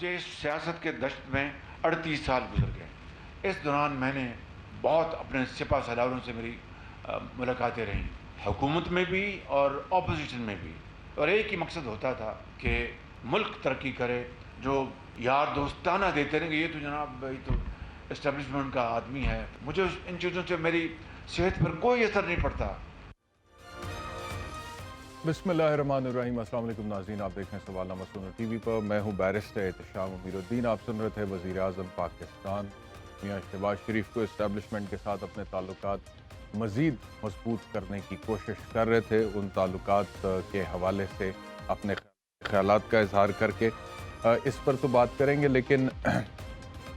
مجھے اس سیاست کے دشت میں 38 سال گزر گئے. اس دوران میں نے بہت اپنے سپہ سالاروں سے میری ملاقاتیں رہیں، حکومت میں بھی اور اپوزیشن میں بھی، اور ایک ہی مقصد ہوتا تھا کہ ملک ترقی کرے. جو یار دوستانہ دیتے رہیں کہ یہ تو جناب بھائی تو اسٹیبلشمنٹ کا آدمی ہے، مجھے ان چیزوں سے میری صحت پر کوئی اثر نہیں پڑتا. بسم اللہ الرحمن الرحیم. السلام علیکم ناظرین، آپ دیکھ رہے ہیں سوال نامہ سنر ٹی وی پر. میں ہوں بیرسٹر احتشام امیر الدین. آپ سن رہے تھے وزیر اعظم پاکستان میاں شہباز شریف کو اسٹیبلشمنٹ کے ساتھ اپنے تعلقات مزید مضبوط کرنے کی کوشش کر رہے تھے. ان تعلقات کے حوالے سے اپنے خیالات کا اظہار کر کے اس پر تو بات کریں گے، لیکن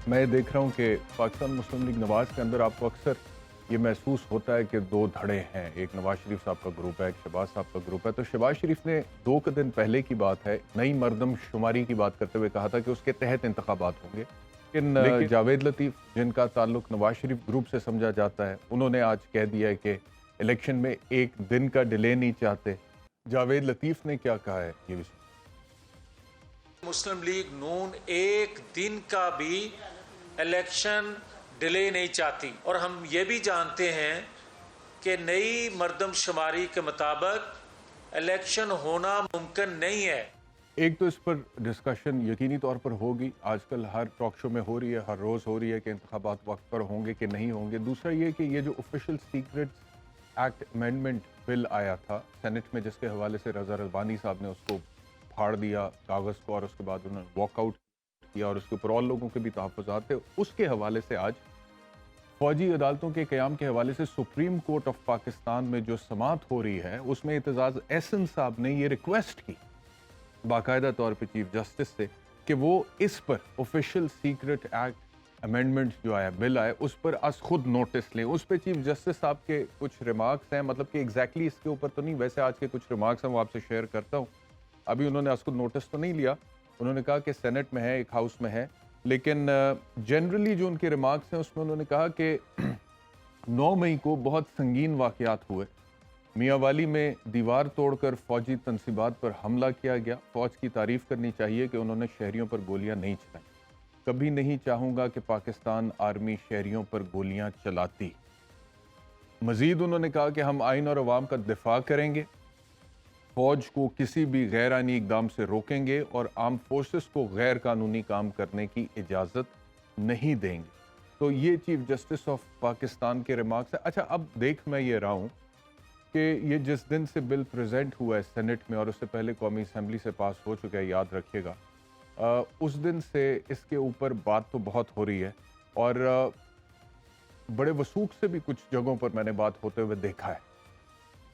میں دیکھ رہا ہوں کہ پاکستان مسلم لیگ نواز کے اندر آپ کو اکثر یہ محسوس ہوتا ہے کہ دو دھڑے ہیں. ایک نواز شریف صاحب کا گروپ ہے، ایک شہباز صاحب کا گروپ ہے. تو شہباز شریف نے 2 دن پہلے کی بات ہے، نئی مردم شماری کی بات کرتے ہوئے کہا تھا کہ اس کے تحت انتخابات ہوں گے. لیکن جاوید لطیف، جن کا تعلق نواز شریف گروپ سے سمجھا جاتا ہے، انہوں نے آج کہہ دیا ہے کہ الیکشن میں 1 دن کا ڈیلے نہیں چاہتے. جاوید لطیف نے کیا کہا ہے یہ بھی مسلم لیگ نون 1 دن کا بھی الیکشن ڈیلے نہیں چاہتی، اور ہم یہ بھی جانتے ہیں کہ نئی مردم شماری کے مطابق الیکشن ہونا ممکن نہیں ہے. ایک تو اس پر ڈسکشن یقینی طور پر ہوگی، آج کل ہر ٹاک شو میں ہو رہی ہے، ہر روز ہو رہی ہے کہ انتخابات وقت پر ہوں گے کہ نہیں ہوں گے. دوسرا یہ کہ یہ جو آفیشیل سیکرٹس ایکٹ امینڈمنٹ بل آیا تھا سینٹ میں، جس کے حوالے سے رضا رضوانی صاحب نے اس کو پھاڑ دیا کاغذ کو، اور اس کے بعد انہوں نے واک آؤٹ کیا، اور اس کے اوپر اور لوگوں کے بھی تحفظات تھے. اس کے حوالے سے آج فوجی عدالتوں کے قیام کے حوالے سے سپریم کورٹ آف پاکستان میں جو سماعت ہو رہی ہے، اس میں اعتزاز احسن صاحب نے یہ ریکویسٹ کی باقاعدہ طور پہ چیف جسٹس سے کہ وہ اس پر آفیشیل سیکرٹ ایکٹ امینڈمنٹ جو آیا، بل آیا، اس پر از خود نوٹس لیں. اس پہ چیف جسٹس صاحب کے کچھ ریمارکس ہیں، مطلب کہ ایگزیکٹلی اس کے اوپر تو نہیں، ویسے آج کے کچھ ریمارکس ہیں وہ آپ سے شیئر کرتا ہوں. ابھی انہوں نے از خود نوٹس تو نہیں لیا، انہوں نے کہا کہ سینٹ میں ہے، ایک ہاؤس میں ہے، لیکن جنرلی جو ان کے ریمارکس ہیں اس میں انہوں نے کہا کہ 9 مئی کو بہت سنگین واقعات ہوئے. میاں والی میں دیوار توڑ کر فوجی تنصیبات پر حملہ کیا گیا. فوج کی تعریف کرنی چاہیے کہ انہوں نے شہریوں پر گولیاں نہیں چلائیں. کبھی نہیں چاہوں گا کہ پاکستان آرمی شہریوں پر گولیاں چلاتی. مزید انہوں نے کہا کہ ہم آئین اور عوام کا دفاع کریں گے، فوج کو کسی بھی غیر آئینی اقدام سے روکیں گے، اور آرم فورسز کو غیر قانونی کام کرنے کی اجازت نہیں دیں گے. تو یہ چیف جسٹس آف پاکستان کے ریمارکس ہیں. اچھا، اب دیکھ میں یہ رہا ہوں کہ یہ جس دن سے بل پریزنٹ ہوا ہے سینٹ میں، اور اس سے پہلے قومی اسمبلی سے پاس ہو چکا ہے، یاد رکھیے گا، اس دن سے اس کے اوپر بات تو بہت ہو رہی ہے، اور بڑے وثوق سے بھی کچھ جگہوں پر میں نے بات ہوتے ہوئے دیکھا ہے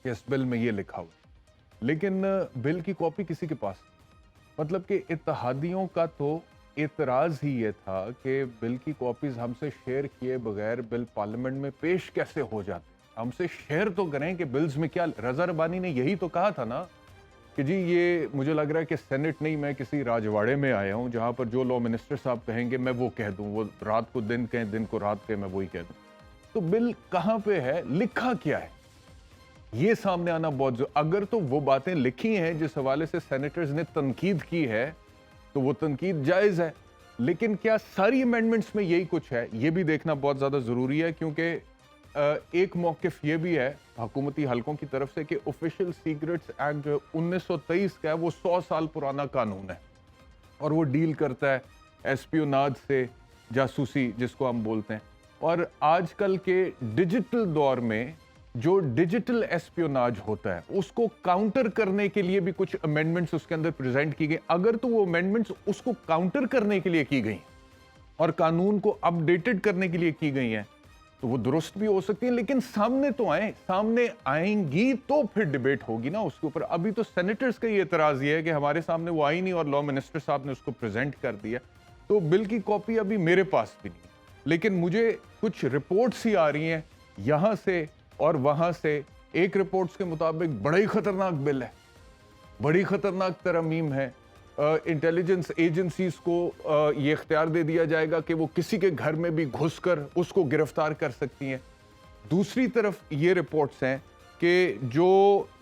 کہ اس بل میں یہ لکھا ہوا ہے، لیکن بل کی کاپی کسی کے پاس نہیں. مطلب کہ اتحادیوں کا تو اعتراض ہی یہ تھا کہ بل کی کاپیز ہم سے شیئر کیے بغیر بل پارلیمنٹ میں پیش کیسے ہو جاتے. ہم سے شیئر تو کریں کہ بلز میں کیا. رضا ربانی نے یہی تو کہا تھا نا کہ جی یہ مجھے لگ رہا ہے کہ سینٹ نہیں، میں کسی راجواڑے میں آیا ہوں جہاں پر جو لا منسٹر صاحب کہیں گے میں وہ کہہ دوں، وہ رات کو دن کہیں، دن کو رات کہیں، میں وہی کہہ دوں. تو بل کہاں پہ ہے، لکھا کیا ہے، یہ سامنے آنا بہت اگر تو وہ باتیں لکھی ہیں جس حوالے سے سینیٹرز نے تنقید کی ہے تو وہ تنقید جائز ہے، لیکن کیا ساری امینڈمنٹس میں یہی کچھ ہے، یہ بھی دیکھنا بہت زیادہ ضروری ہے. کیونکہ ایک موقف یہ بھی ہے حکومتی حلقوں کی طرف سے کہ آفیشیل سیکرٹس ایکٹ جو 1923 کا ہے وہ 100 سال پرانا قانون ہے، اور وہ ڈیل کرتا ہے ایسپیوناج سے، جاسوسی جس کو ہم بولتے ہیں. اور آج کل کے ڈیجیٹل دور میں جو ڈیجیٹل ایسپیوناج ہوتا ہے اس کو کاؤنٹر کرنے کے لیے بھی کچھ امینڈمنٹس اس کے اندر پریزنٹ کی گئی. اگر تو وہ امینڈمنٹس اس کو کاؤنٹر کرنے کے لیے کی گئی اور قانون کو اپ ڈیٹڈ کرنے کے لیے کی گئی ہیں تو وہ درست بھی ہو سکتی ہیں، لیکن سامنے تو سامنے آئیں گی تو پھر ڈیبیٹ ہوگی نا اس کے اوپر. ابھی تو سینیٹرز کا یہ اعتراض یہ ہے کہ ہمارے سامنے وہ آئی نہیں اور لا منسٹر صاحب نے اس کو پریزنٹ کر دیا. تو بل کی کاپی ابھی میرے پاس بھی نہیں، لیکن مجھے کچھ رپورٹس ہی آ رہی ہیں یہاں سے اور وہاں سے. ایک رپورٹس کے مطابق بڑا ہی خطرناک بل ہے، بڑی خطرناک ترمیم ہے. انٹیلیجنس ایجنسیز کو یہ اختیار دے دیا جائے گا کہ وہ کسی کے گھر میں بھی گھس کر اس کو گرفتار کر سکتی ہیں. دوسری طرف یہ رپورٹس ہیں کہ جو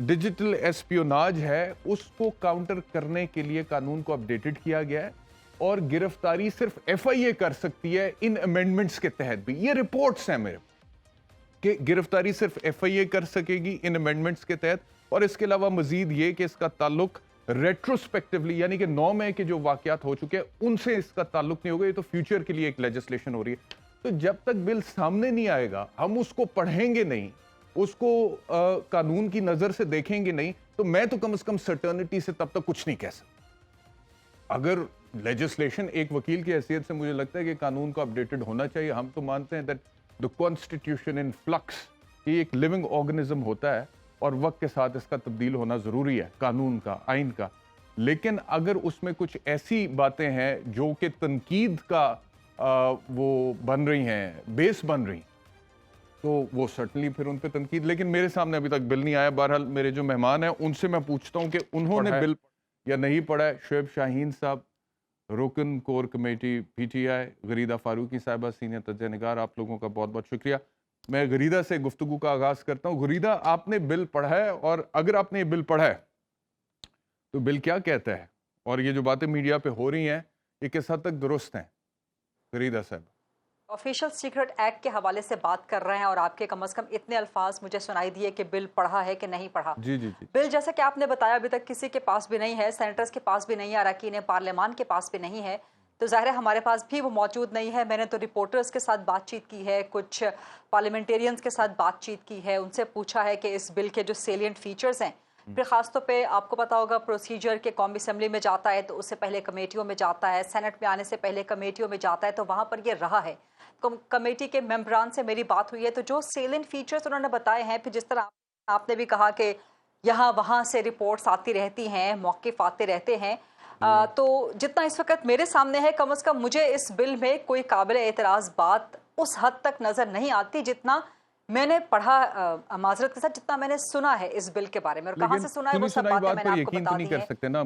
ڈیجیٹل ایسپیوناج ہے اس کو کاؤنٹر کرنے کے لیے قانون کو اپڈیٹڈ کیا گیا ہے. اور گرفتاری صرف FIA کر سکتی ہے ان امینڈمنٹس کے تحت بھی. یہ رپورٹس ہیں میرے کہ گرفتاری صرف FIA کر سکے گی ان امینڈمنٹس کے تحت, اور اس کے علاوہ مزید یہ کہ اس کا تعلق ریٹروسپیکٹیولی یعنی کہ 9 مئی کے جو واقعات ہو چکے ہیں ان سے اس کا تعلق نہیں ہوگا. یہ تو فیوچر کے لیے ایک لیجسلیشن ہو رہی ہے. تو جب تک بل سامنے نہیں آئے گا, ہم اس کو پڑھیں گے نہیں, اس کو قانون کی نظر سے دیکھیں گے نہیں, تو میں تو کم از کم سرٹرنٹی سے تب تک کچھ نہیں کہہ سکتا. اگر لیجسلیشن, ایک وکیل کی حیثیت سے مجھے لگتا ہے کہ قانون کو اپڈیٹڈ ہونا چاہیے. ہم تو مانتے ہیں that the constitution in flux, یہ ایک لیونگ آرگنزم ہوتا ہے اور وقت کے ساتھ اس کا تبدیل ہونا ضروری ہے, قانون کا, آئین کا. لیکن اگر اس میں کچھ ایسی باتیں ہیں جو کہ تنقید کا وہ بن رہی ہیں, بیس بن رہی, تو وہ سرٹنلی پھر ان پہ تنقید. لیکن میرے سامنے ابھی تک بل نہیں آیا. بہرحال میرے جو مہمان ہیں ان سے میں پوچھتا ہوں کہ انہوں نے بل یا نہیں پڑھا ہے. شعیب شاہین صاحب, رکن core committee PTI, Gharida Farooqi صاحبہ سینئر تجزیہ نگار, آپ لوگوں کا بہت بہت شکریہ. میں غریدہ سے گفتگو کا آغاز کرتا ہوں. غریدہ, آپ نے بل پڑھا ہے, اور اگر آپ نے یہ بل پڑھا ہے تو بل کیا کہتا ہے, اور یہ جو باتیں میڈیا پہ ہو رہی ہیں یہ کس حد تک درست ہیں؟ غریدہ صاحب. آفیشل سیکرٹ ایکٹ کے حوالے سے بات کر رہے ہیں, اور آپ کے کم از کم اتنے الفاظ مجھے سنائی دیے کہ بل پڑھا ہے کہ نہیں پڑھا. جی جی جی. بل جیسا کہ آپ نے بتایا ابھی تک کسی کے پاس بھی نہیں ہے, سینیٹرز کے پاس بھی نہیں ہے, اراکین پارلیمان کے پاس بھی نہیں ہے, تو ظاہر ہے ہمارے پاس بھی وہ موجود نہیں ہے. میں نے تو رپورٹرز کے ساتھ بات چیت کی ہے, کچھ پارلیمنٹیرینز کے ساتھ بات چیت کی ہے, ان سے پوچھا ہے کہ اس بل کے جو سیلینٹ فیچرز ہیں, پھر خاص طور پہ آپ کو پتا ہوگا پروسیجر کے قومی اسمبلی میں جاتا ہے تو اس سے پہلے کمیٹیوں میں جاتا ہے, سینٹ میں آنے سے پہلے کمیٹیوں میں جاتا ہے, تو وہاں پر یہ رہا ہے. کمیٹی کے ممبران سے میری بات ہوئی ہے, تو جو سیلنٹ فیچرز انہوں نے بتائے ہیں, پھر جس طرح آپ نے بھی کہا کہ یہاں وہاں سے رپورٹس آتی رہتی ہیں, موقف آتے رہتے ہیں, تو جتنا اس وقت میرے سامنے ہے, کم از کم مجھے اس بل میں کوئی قابل اعتراض بات اس حد تک نظر نہیں آتی جتنا میں نے پڑھا, معذرت کے ساتھ جتنا میں نے سنا ہے اس بل کے بارے میں. اور کہاں سے سنا ہے وہ سب باتیں میں نے آپ کو بتا دی ہیں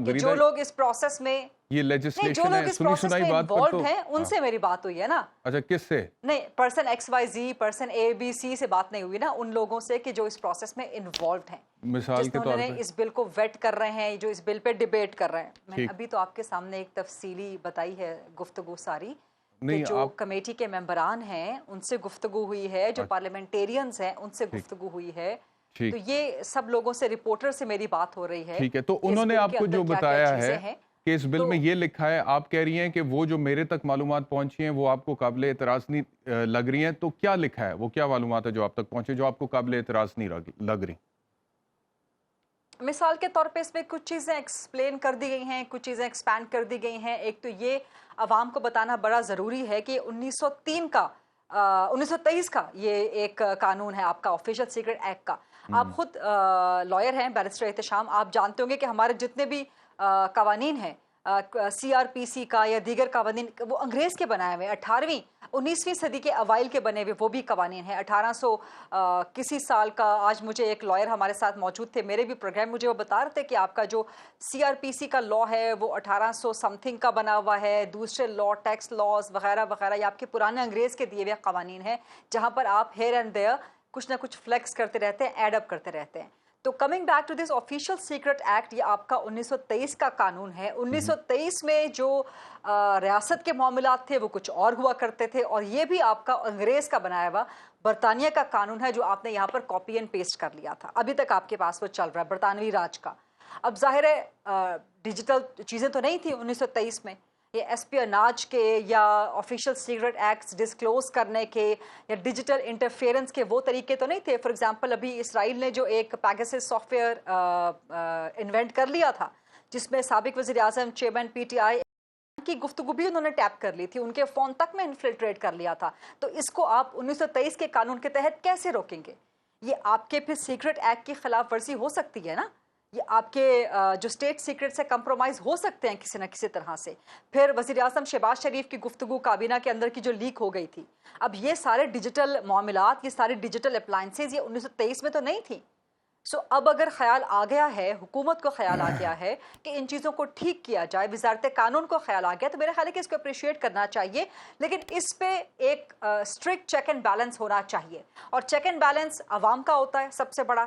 کہ جو لوگ اس پروسیس میں یہ لیجسلیشن جو لوگ اس پروسیس میں انوالوڈ ہیں ان سے میری بات ہوئی ہے نا. اچھا, کس سے؟ نہیں, پرسن XYZ, پرسن ABC سے بات نہیں ہوئی نا, ان لوگوں سے کہ جو اس پروسیس میں انوالوڈ ہیں, مثال کے طور پہ اس بل کو ویٹ کر رہے ہیں, جو اس بل پہ ڈیبیٹ کر رہے ہیں. میں نے ابھی تو آپ کے سامنے ایک تفصیلی بتائی ہے گفتگو ساری, کہ جو کمیٹی کے ممبران ہیں ان سے گفتگو ہوئی ہے, جو پارلیمنٹیرینز ہیں ان سے گفتگو ہوئی ہے, تو یہ سب لوگوں سے, رپورٹر سے میری بات ہو رہی ہے. ٹھیک ہے, تو انہوں نے آپ کو جو بتایا ہے کہ اس بل میں یہ لکھا ہے, آپ کہہ رہی ہیں کہ وہ جو میرے تک معلومات پہنچی ہیں وہ آپ کو قابل اعتراض نہیں لگ رہی ہیں, تو کیا لکھا ہے, وہ کیا معلومات ہے جو آپ تک پہنچے جو آپ کو قابل اعتراض نہیں لگ رہی؟ مثال کے طور پہ اس میں کچھ چیزیں ایکسپلین کر دی گئی ہیں, کچھ چیزیں ایکسپینڈ کر دی گئی ہیں. ایک تو یہ عوام کو بتانا بڑا ضروری ہے کہ 1923 کا یہ ایک قانون ہے آپ کا, آفیشل سیکرٹ ایکٹ کا. آپ خود لائر ہیں, بیرسٹر احتشام, آپ جانتے ہوں گے کہ ہمارے جتنے بھی قوانین ہیں, CRPC کا یا دیگر قوانین, وہ انگریز کے بنائے ہوئے, 18ویں 19ویں صدی کے اوائل کے بنے ہوئے وہ بھی قوانین ہیں. 1800 کسی سال کا, آج مجھے ایک لائر ہمارے ساتھ موجود تھے میرے بھی پروگرام, مجھے وہ بتا رہے تھے کہ آپ کا جو CRPC کا لا ہے وہ 1800 سم تھنگ کا بنا ہوا ہے. دوسرے لا, ٹیکس لاز وغیرہ وغیرہ, یہ آپ کے پرانے انگریز کے دیے ہوئے قوانین ہیں, جہاں پر آپ ہیئر اینڈ دیئر کچھ نہ کچھ فلیکس کرتے رہتے ہیں, ایڈ اپ کرتے رہتے ہیں. تو coming back to this Official Secret Act, یہ آپ کا 1923 کا قانون ہے. 1923 میں جو ریاست کے معاملات تھے وہ کچھ اور ہوا کرتے تھے, اور یہ بھی آپ کا انگریز کا بنایا ہوا برطانیہ کا قانون ہے, جو آپ نے یہاں پر کاپی اینڈ پیسٹ کر لیا تھا. ابھی تک آپ کے پاس وہ چل رہا ہے, برطانوی راج کا. اب ظاہر ہے ڈیجیٹل چیزیں تو نہیں تھیں 1923 میں, یہ اسپیوناج کے یا آفیشل سیکرٹ ایکٹس ڈسکلوز کرنے کے یا ڈیجیٹل انٹرفیئرنس کے وہ طریقے تو نہیں تھے. فار ایگزامپل ابھی اسرائیل نے جو ایک پیگاسس سافٹ ویئر انوینٹ کر لیا تھا, جس میں سابق وزیر اعظم چیئرمین PTI کی گفتگو بھی انہوں نے ٹیپ کر لی تھی, ان کے فون تک میں انفلٹریٹ کر لیا تھا. تو اس کو آپ 1923 کے قانون کے تحت کیسے روکیں گے؟ یہ آپ کے پھر سیکرٹ ایکٹ کی خلاف ورزی ہو سکتی ہے نا, یہ آپ کے جو اسٹیٹ سیکرٹ سے کمپرومائز ہو سکتے ہیں کسی نہ کسی طرح سے. پھر وزیر اعظم شہباز شریف کی گفتگو کابینہ کے اندر کی جو لیک ہو گئی تھی, اب یہ سارے ڈیجیٹل معاملات, یہ سارے ڈیجیٹل اپلائنسز, یہ 1923 میں تو نہیں تھی. سو اب اگر خیال آ گیا ہے, حکومت کو خیال آ گیا ہے کہ ان چیزوں کو ٹھیک کیا جائے, وزارت قانون کو خیال آ گیا, تو میرا خیال ہے کہ اس کو اپریشیٹ کرنا چاہیے, لیکن اس پہ ایک اسٹرکٹ چیک اینڈ بیلنس ہونا چاہیے. اور چیک اینڈ بیلنس عوام کا ہوتا ہے سب سے بڑا,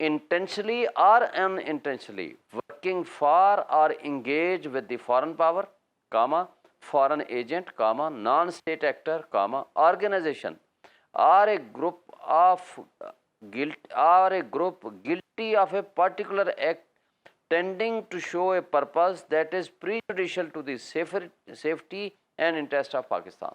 intentionally or unintentionally working for or engage with the foreign power, comma, foreign agent, comma, non-state actor, comma, organization or a group guilty of a particular act tending to show a purpose that is prejudicial to the safety and interest of Pakistan.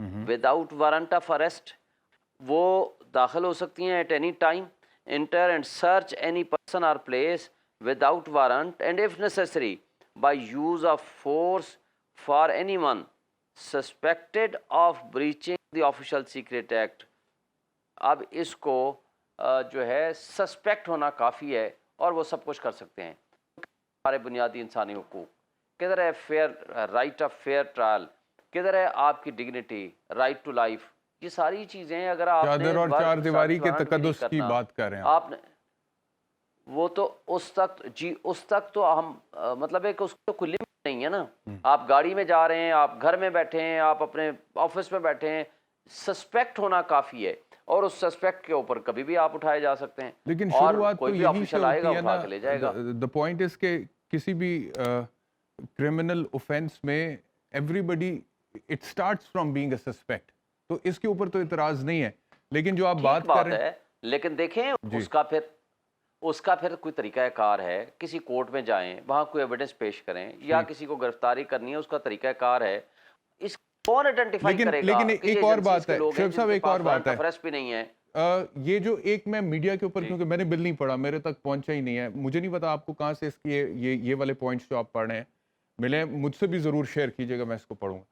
Without warrant of arrest وہ داخل ہو سکتی ہیں at any time, enter and search any person اور place without warrant and if necessary by use of force for anyone suspected of breaching the Official Secret Act. اب اس کو جو ہے سسپیکٹ ہونا کافی ہے اور وہ سب کچھ کر سکتے ہیں. ہمارے بنیادی انسانی حقوق کدھر ہے؟ Fair right of fair trial کدھر ہے؟ آپ کی ڈگنیٹی, رائٹ ٹو لائف, یہ ساری چیزیں اگر آپ چادر اور چار دیواری کے تقدس کی بات کر رہے ہیں آپ نے, وہ تو اس تک جی اس تک تو ہم مطلب ہے کہ اس کو کوئی لمٹ نہیں ہے نا. آپ گاڑی میں جا رہے ہیں, آپ گھر میں بیٹھے ہیں, آپ اپنے آفس میں بیٹھے ہیں, سسپیکٹ ہونا کافی ہے اور اس سسپیکٹ کے اوپر کبھی بھی آپ اٹھائے جا سکتے ہیں. لیکن شروعات تو یہی سے آئے گا ہوتی ہے اٹھا کے لے جائے گا. the point is کہ کسی بھی کرمنل اوفینس میں everybody it starts from being a suspect, تو اس کے اوپر تو اعتراض نہیں ہے. لیکن جو آپ بات کر رہے ہیں, لیکن دیکھیں اس کا پھر کوئی طریقہ کار ہے, کسی کورٹ میں جائیں, وہاں کوئی ایویڈنس پیش کریں, یا کسی کو گرفتاری کرنی ہے, اس کا طریقہ کار ہے. اس کون آئیڈینٹیفائی کرے گا؟ لیکن ایک اور بات ہے شعیب صاحب, ایک اور بات ہے, بھی نہیں ہے یہ جو ایک میں میڈیا کے اوپر, کیونکہ میں نے بل نہیں پڑھا, میرے تک پہنچا ہی نہیں ہے, مجھے نہیں پتا آپ کو کہاں سے اس کی یہ والے پوائنٹس جو آپ پڑھ رہے ہیں ملے, مجھ سے بھی ضرور شیئر کیجیے گا, میں اس کو پڑھوں گا.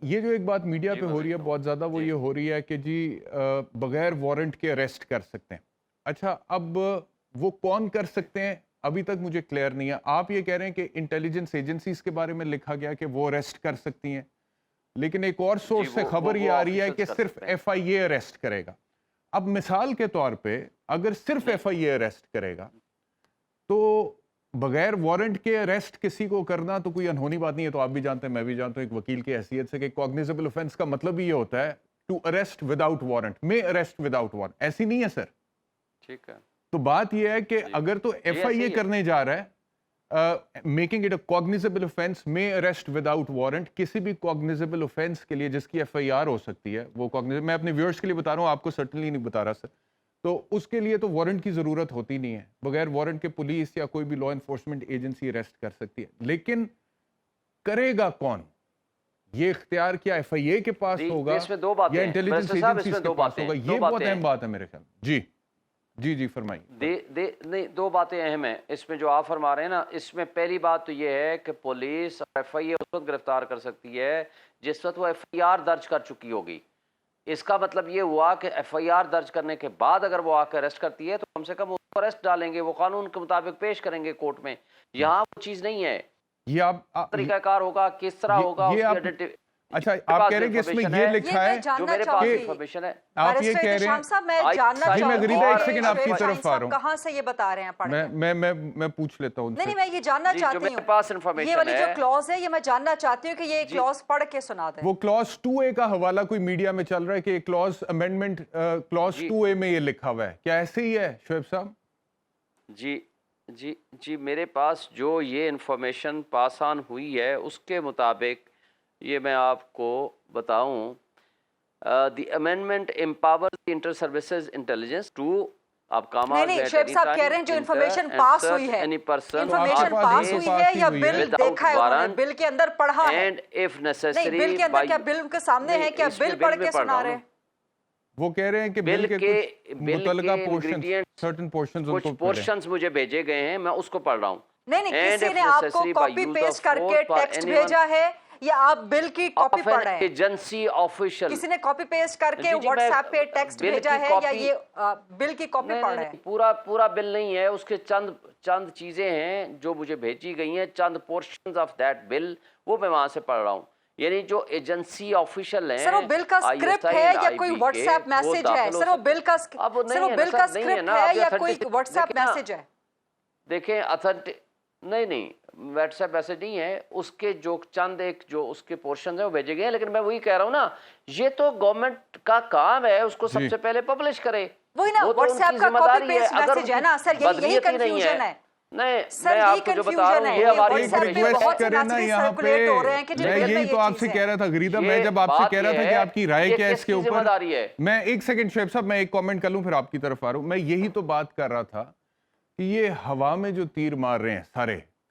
یہ جو ایک بات میڈیا پہ ہو رہی ہے بہت زیادہ, وہ یہ ہو رہی ہے کہ جی بغیر وارنٹ کے اریسٹ کر سکتے ہیں. اچھا, اب وہ کون کر سکتے ہیں ابھی تک مجھے کلیئر نہیں ہے. آپ یہ کہہ رہے ہیں کہ انٹیلیجنس ایجنسیز کے بارے میں لکھا گیا کہ وہ اریسٹ کر سکتی ہیں, لیکن ایک اور سورس سے خبر یہ آ رہی ہے کہ صرف ایف آئی اے اریسٹ کرے گا. اب مثال کے طور پہ اگر صرف ایف آئی اے اریسٹ کرے گا تو بغیر وارنٹ کے اریسٹ کسی کو کرنا تو کوئی انہونی بات نہیں ہے. تو آپ بھی جانتے ہیں, میں بھی جانتا ہوں ایک وکیل کی حیثیت سے, کہ کوگنیزیبل اوفینس کا مطلب ہی یہ ہوتا ہے ٹو اریسٹ وداؤٹ وارنٹ, میں اریسٹ وداؤٹ وارنٹ. ایسی نہیں ہے سر. ٹھیک ہے, تو بات یہ ہے کہ اگر تو ایف آئی اے کرنے جا رہا ہے, میکنگ اٹ اے کوگنیزیبل اوفینس, میں اریسٹ وداؤٹ وارنٹ, کسی بھی کوگنیزیبل اوفینس کے لیے جس کی ایف آئی آر ہو سکتی ہے, وہ کوگنیزیبل, میں اپنے ویورز کے لیے بتا رہا ہوں, آپ کو سرٹنلی نہیں بتا رہا سر, تو اس کے لیے تو وارنٹ کی ضرورت ہوتی نہیں ہے. بغیر وارنٹ کے پولیس یا کوئی بھی لا انفورسمنٹ ایجنسی اریسٹ کر سکتی ہے. لیکن کرے گا کون؟ یہ اختیار کیا ایف آئی اے کے پاس ہوگا یا انٹیلیجنس ایجنسیز کے پاس ہوگا؟ یہ بہت اہم بات ہے میرے خیال. جی جی جی فرمائیے. نہیں, دو باتیں اہم ہیں اس میں جو آپ فرما رہے ہیں نا. اس میں پہلی بات تو یہ ہے کہ پولیس ایف آئی اے اس وقت گرفتار کر سکتی ہے جس وقت وہ ایف آئی آر درج کر چکی ہوگی. اس کا مطلب یہ ہوا کہ ایف آئی آر درج کرنے کے بعد اگر وہ آ کے اریسٹ کرتی ہے تو کم سے کم وہ اریسٹ ڈالیں گے, وہ قانون کے مطابق پیش کریں گے کورٹ میں. یہاں وہ چیز نہیں ہے. یہ آپ طریقہ کار ہوگا, کس طرح ہوگا. اچھا, آپ کہہ رہے ہیں کہ اس میں یہ لکھا ہے, جو میرے پاس انفارمیشن ہے, آپ یہ کہہ رہے ہیں, میں غریبہ ایک سیکنڈ آپ کی طرف آ رہا ہوں, کہاں سے یہ بتا رہے ہیں پڑھ کے؟ میں پوچھ لیتا ہوں. نہیں, میں یہ جاننا چاہتی ہوں, میرے پاس انفارمیشن ہے, یہ والی جو کلوز ہے یہ میں جاننا چاہتی ہوں کہ یہ کلوز پڑھ کے سنا دیں. وہ کلوز 2A کا حوالہ کوئی میڈیا میں چل رہا ہے کہ کلوز امینڈمنٹ کلوز 2A میں یہ لکھا ہوا ہے, کیا ایسے ہی ہے شعیب صاحب؟ جی میرے پاس جو یہ انفارمیشن پاس آن ہوئی ہے اس کے مطابق یہ میں آپ کو بتاؤں, the amendment empowers the inter services intelligence to, آپ کام نہیں شعیب صاحب کہہ رہے ہیں جو انفارمیشن پاس ہوئی ہے, انفارمیشن پاس ہوئی ہے یا بل دیکھا ہے انہوں نے, بل کے اندر پڑھا ہے؟ نہیں, بل کے اندر کیا بل ان کے سامنے ہے, کیا بل پڑھ کے سنا رہے ہیں؟ وہ کہہ رہے ہیں کہ بل کے متعلقہ کچھ پورشنز مجھے بھیجے گئے ہیں, میں اس کو پڑھ رہا ہوں. نہیں, کسی نے آپ کو کاپی پیسٹ کر کے ٹیکسٹ بھیجا ہے یا آپ بل کی کاپی پڑھ رہے ہیں؟ ایجنسی آفیشل, کسی نے کاپی پیسٹ کر کے واٹس ایپ پہ ٹیکسٹ بھیجا ہے یا یہ بل کی کاپی پڑھ رہے ہیں؟ پورا بل نہیں ہے, اس کے چند چیزیں ہیں جو مجھے بھیجی گئی ہیں, چند پورشنز آف دیٹ بل, وہ میں وہاں سے پڑھ رہا ہوں. یعنی جو ایجنسی آفیشل ہیں, سر وہ بل کا اسکرپٹ ہے یا کوئی واٹس ایپ میسج ہے؟ سر وہ بل کا اسکرپٹ ہے یا کوئی واٹس ایپ میسج ہے؟ دیکھیں نہیں واٹس ایپ میسج نہیں ہے, اس کے جو چند ایک جو اس کے پورشنز ہیں وہ بھیجے گئے ہیں. لیکن میں وہی کہہ رہا ہوں نا, یہ تو گورنمنٹ کا کام ہے, اس کو سب سے پہلے پبلش کرے. وہی نا, واٹس ایپ کا کاپی پیسٹ میسج ہے نا سر, یہی کنفیوژن ہے. نہیں, میں آپ کو جو بتا رہا ہوں یہ ہماری ریکویسٹ کریں نا یہاں پہ, میں یہی تو آپ سے کہہ رہا تھا غریدہ, میں جب آپ سے کہہ رہا تھا کہ آپ کی رائے کیا ہے اس کے اوپر, میں ایک سیکنڈ شعیب صاحب میں ایک کامنٹ کر لوں پھر آپ کی طرف آ رہا ہوں. میں یہی تو بات کر رہا تھا کہ یہ ہوا میں جو تیر مار رہے ہیں سارے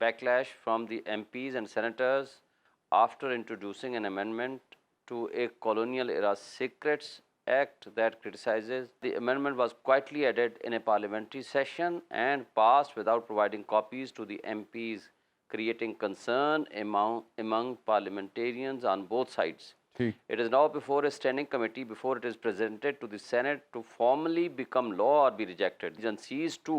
backlash from the MPs and senators after introducing an amendment to a colonial era secrets act that criticizes. The amendment was quietly added in a parliamentary session and passed without providing copies to the MPs, creating concern among parliamentarians on both sides. It is now before a standing committee before it is presented to the Senate to formally become law or be rejected. The agencies too,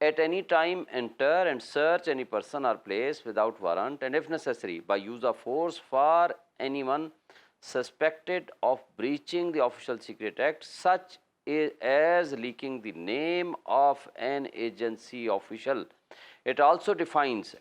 At any time enter and search any person or place without warrant and if necessary by use of force for anyone suspected of breaching the Official Secret Act such as leaking the name of an agency official. It also defines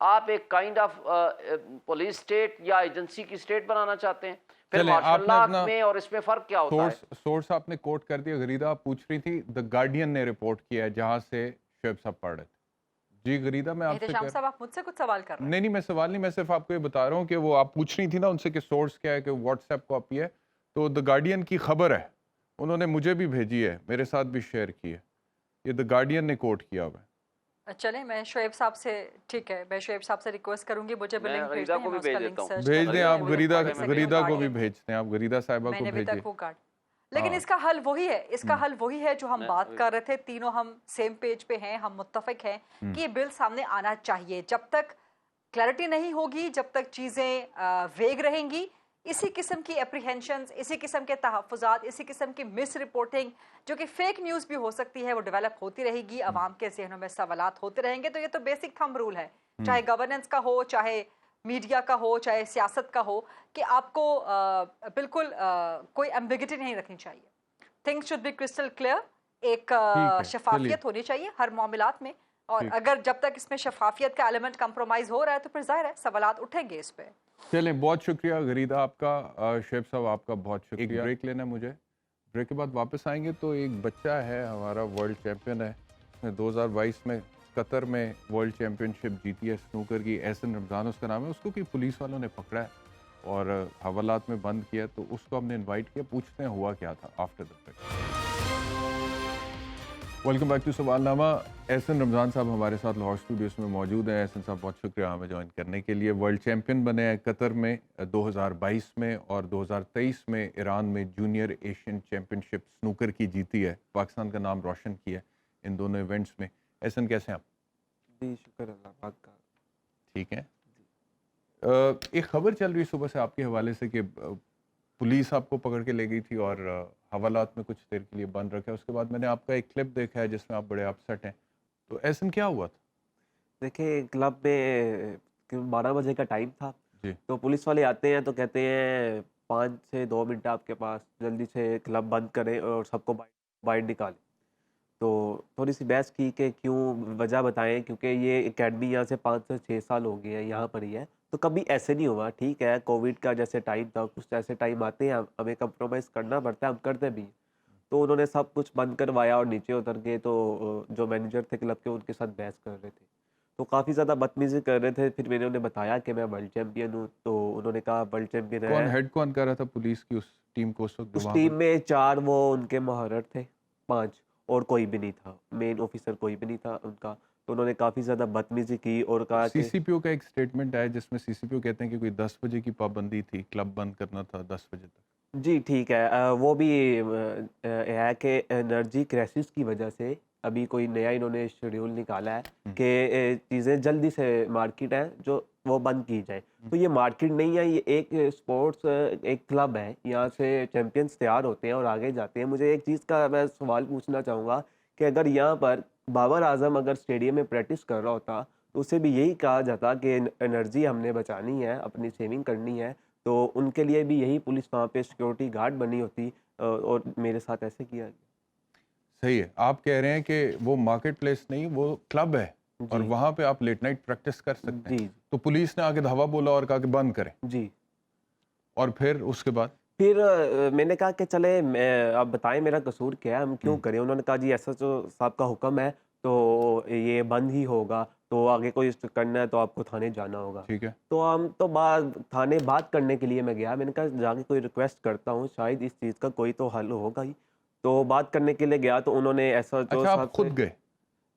آپ ایک kind of police state یا agency کی state بنانا چاہتے ہیں. پھر چلیں، ماشاء آپ نے اللہ اپنا میں اور اس میں فرق کیا ہوتا ہے؟ سورس آپ نے کوٹ کر دیا. غریدہ آپ پوچھ رہی تھی دا گارڈین نے رپورٹ کیا ہے جہاں سے شعیب صاحب پڑھ رہے تھے. جی غریدہ میں آپ سے احتشام صاحب آپ مجھ سے کچھ سوال کر رہے ہیں؟ نہیں میں سوال نہیں، میں صرف آپ کو یہ بتا رہا ہوں کہ وہ آپ پوچھ رہی تھی نا ان سے کہ سورس کیا ہے، کہ واٹس ایپ کاپی ہے. تو دا گارڈین کی خبر ہے، انہوں نے مجھے بھی بھیجی ہے، میرے ساتھ بھی شیئر کی ہے. یہ دا گارڈین نے کوٹ کیا ہوا ہے. چلیں میں شعیب صاحب سے، ٹھیک ہے میں شعیب صاحب سے ریکویسٹ کروں گی مجھے بھی لنک بھیج دیں، میں اس کا لنک سرچ بھیج دیں. آپ غریدہ غریدہ کو بھی بھیج دیں، آپ غریدہ صاحبہ میں کو نے ابھی بھیجیے. تک وہ کارڈ. لیکن اس کا حل وہی ہے، اس کا حل وہی ہے جو ہم بات کر رہے تھے، تینوں ہم سیم پیج پہ ہیں، ہم متفق ہیں کہ یہ بل سامنے آنا چاہیے. جب تک کلیئرٹی نہیں ہوگی، جب تک چیزیں ویگ رہیں گی، اسی قسم کی اپریہنشنز، اسی قسم کے تحفظات، اسی قسم کی مس رپورٹنگ جو کہ فیک نیوز بھی ہو سکتی ہے، وہ ڈیولپ ہوتی رہے گی، عوام کے ذہنوں میں سوالات ہوتے رہیں گے. تو یہ تو بیسک تھم رول ہے، چاہے گورننس کا ہو، چاہے میڈیا کا ہو، چاہے سیاست کا ہو، کہ آپ کو بالکل کوئی ایمبیگٹی نہیں رکھنی چاہیے. Things should be crystal clear. ایک شفافیت ہونی چاہیے ہر معاملات میں، اور اگر جب تک اس میں شفافیت کا ایلیمنٹ کمپرومائز ہو رہا ہے تو پھر ظاہر ہے سوالات اٹھیں گے اس پہ. چلیں بہت شکریہ غریدہ آپ کا. شعیب صاحب آپ کا بہت شکریہ. ایک بریک لینا مجھے، بریک کے بعد واپس آئیں گے. تو ایک بچہ ہے ہمارا ورلڈ چیمپئن ہے، اس نے 2022 میں قطر میں ورلڈ چیمپئن شپ جیتی ہے سنوکر کی. احسن رمضان اس کا نام ہے. اس کو کہ پولیس والوں نے پکڑا ہے اور حوالات میں بند کیا، تو اس کو ہم نے انوائٹ کیا، پوچھتے ہیں ہوا کیا تھا after the break. Welcome back to Sawal Nama. احسن رمضان صاحب ہمارے ساتھ لاہور اسٹوڈیوز میں موجود ہیں. احسن صاحب بہت شکریہ ہمیں جوائن کرنے کے لیے. ورلڈ چیمپئن بنے ہیں قطر میں 2022 میں، اور 2023 میں ایران میں جونیئر ایشین چیمپئن شپ سنوکر کی جیتی ہے. پاکستان کا نام روشن کیا ہے ان دونوں ایونٹس میں. احسن کیسے ہیں آپ؟ جی شکر اللہ پاک کا. ٹھیک ہے. ایک خبر چل رہی صبح سے آپ کے حوالے سے کہ پولیس آپ کو پکڑ کے لے گئی تھی اور حوالات میں کچھ دیر کے لیے بند رکھا. اس کے بعد میں نے آپ کا ایک کلپ دیکھا ہے جس میں آپ بڑے اپسٹ ہیں. تو ایسا کیا ہوا تھا؟ دیکھیں کلب میں 12 بجے کا ٹائم تھا. جی. تو پولیس والے آتے ہیں تو کہتے ہیں 5 سے 2 منٹ آپ کے پاس، جلدی سے کلب بند کریں اور سب کو باہر نکالیں. تو تھوڑی سی بحث کی کہ کیوں، وجہ بتائیں، کیونکہ یہ اکیڈمی یہاں سے 5 سے 6 سال ہو گئے ہیں یہاں پر ہی ہے، تو کبھی ایسے نہیں ہوا. ٹھیک ہے کووڈ کا جیسے ٹائم تھا، کچھ ایسے ٹائم آتے ہیں ہمیں کمپرومائز کرنا پڑتا ہے، ہم کرتے بھی. تو انہوں نے سب کچھ بند کروایا اور نیچے اتر گئے. تو جو مینیجر تھے کلب کے ان کے ساتھ بحث کر رہے تھے، تو کافی زیادہ بدتمیزی کر رہے تھے. پھر میں نے انہیں بتایا کہ میں ورلڈ چیمپئن ہوں. تو انہوں نے کہا ورلڈ چیمپئن ہے. ہیڈ کون کر رہا تھا پولیس کی اس ٹیم کو اس وقت؟ اس ٹیم میں 4 وہ ان کے محرر تھے، 5 اور کوئی بھی نہیں تھا، مین آفیسر کوئی بھی نہیں تھا ان کا. تو انہوں نے کافی زیادہ بدتمیزی کی اور کہا سی کہ سی پی او کا ایک سٹیٹمنٹ ہے جس میں سی سی پی او کہتے ہیں کہ کوئی 10 بجے کی پابندی تھی، کلب بند کرنا تھا 10 بجے تک. جی ٹھیک ہے. وہ بھی ہے کہ انرجی کرائسس کی وجہ سے ابھی کوئی نیا انہوں نے شیڈیول نکالا ہے کہ چیزیں جلدی سے مارکیٹ ہے جو وہ بند کی جائے. تو یہ مارکیٹ نہیں ہے، یہ ایک اسپورٹس ایک کلب ہے. یہاں سے چیمپئنس تیار ہوتے ہیں اور آگے جاتے ہیں. مجھے ایک چیز کا میں سوال پوچھنا چاہوں گا کہ اگر یہاں پر بابر اعظم اگر اسٹیڈیم میں پریکٹس کر رہا ہوتا تو اسے بھی یہی کہا جاتا کہ انرجی ہم نے بچانی ہے، اپنی سیونگ کرنی ہے، تو ان کے لیے بھی یہی پولیس وہاں پہ سیکورٹی گارڈ بنی ہوتی، اور میرے ساتھ ایسے کیا گیا. صحیح ہے. آپ کہہ رہے ہیں کہ وہ مارکیٹ پلیس نہیں، وہ کلب ہے اور وہاں پہ آپ لیٹ نائٹ پریکٹس کر سکتے ہیں. تو پولیس نے آگے دھاوا بولا اور کہا کہ بند کریں. جی. اور پھر اس کے بعد پھر میں نے کہا کہ چلے آپ بتائیں میرا قصور کیا ہے، ہم کیوں کریں. انہوں نے کہا جی ایس ایچ او صاحب کا حکم ہے تو یہ بند ہی ہوگا، تو آگے کوئی کرنا ہے تو آپ کو تھانے جانا ہوگا. ٹھیک ہے. تو ہم تو تھانے بات کرنے کے لیے میں گیا. میں نے کہا جا کے کوئی ریکویسٹ کرتا ہوں، شاید اس چیز کا کوئی تو حل ہوگا ہی. تو بات کرنے کے لیے گیا تو انہوں نے ایسا جو اچھا آپ خود گئے؟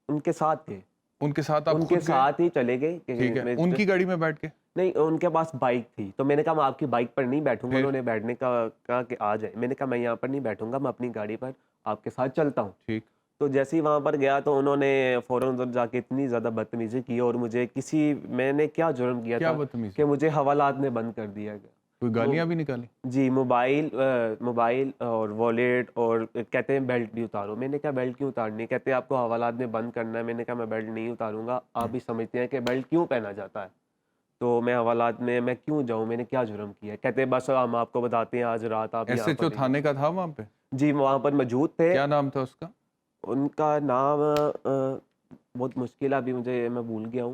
ان کے ساتھ تھے. ان کے ساتھ آپ ان کے ساتھ ہی چلے گئے. ٹھیک ہے. ان کی گاڑی میں بیٹھ کے؟ نہیں، ان کے پاس بائک تھی. تو میں نے کہا میں آپ کی بائک پر نہیں بیٹھوں گا. انہوں نے بیٹھنے کا کہا کہ آ جائے. میں نے کہا میں یہاں پر نہیں بیٹھوں گا، میں اپنی گاڑی پر آپ کے ساتھ چلتا ہوں. ٹھیک. تو جیسے ہی وہاں پر گیا تو انہوں نے فوراً ادھر جا کے اتنی زیادہ بدتمیزی کی، اور مجھے میں نے کیا جرم کیا تھا کہ مجھے حوالات میں بند کر دیا گیا. کوئی گالیاں بھی نکالی؟ جی. موبائل اور والیٹ، اور کہتے ہیں بیلٹ بھی اتارو. میں نے کہا بیلٹ کیوں اتارنی؟ کہتے ہیں آپ کو حوالات میں بند کرنا ہے. میں نے کہا میں بیلٹ نہیں اتاروں گا. آپ بھی سمجھتے ہیں کہ بیلٹ کیوں پہنا جاتا ہے، تو میں حوالات میں کیوں جاؤں؟ میں نے کیا جرم کیا ہے؟ کہتے ہیں بس ہم آپ کو بتاتے ہیں آج رات آپ ایس ایچ او تھانے کا تھا وہاں پہ؟ جی وہاں پر موجود تھے. کیا نام تھا اس کا؟ ان کا نام بہت مشکل ہے ابھی میں بھول گیا ہوں.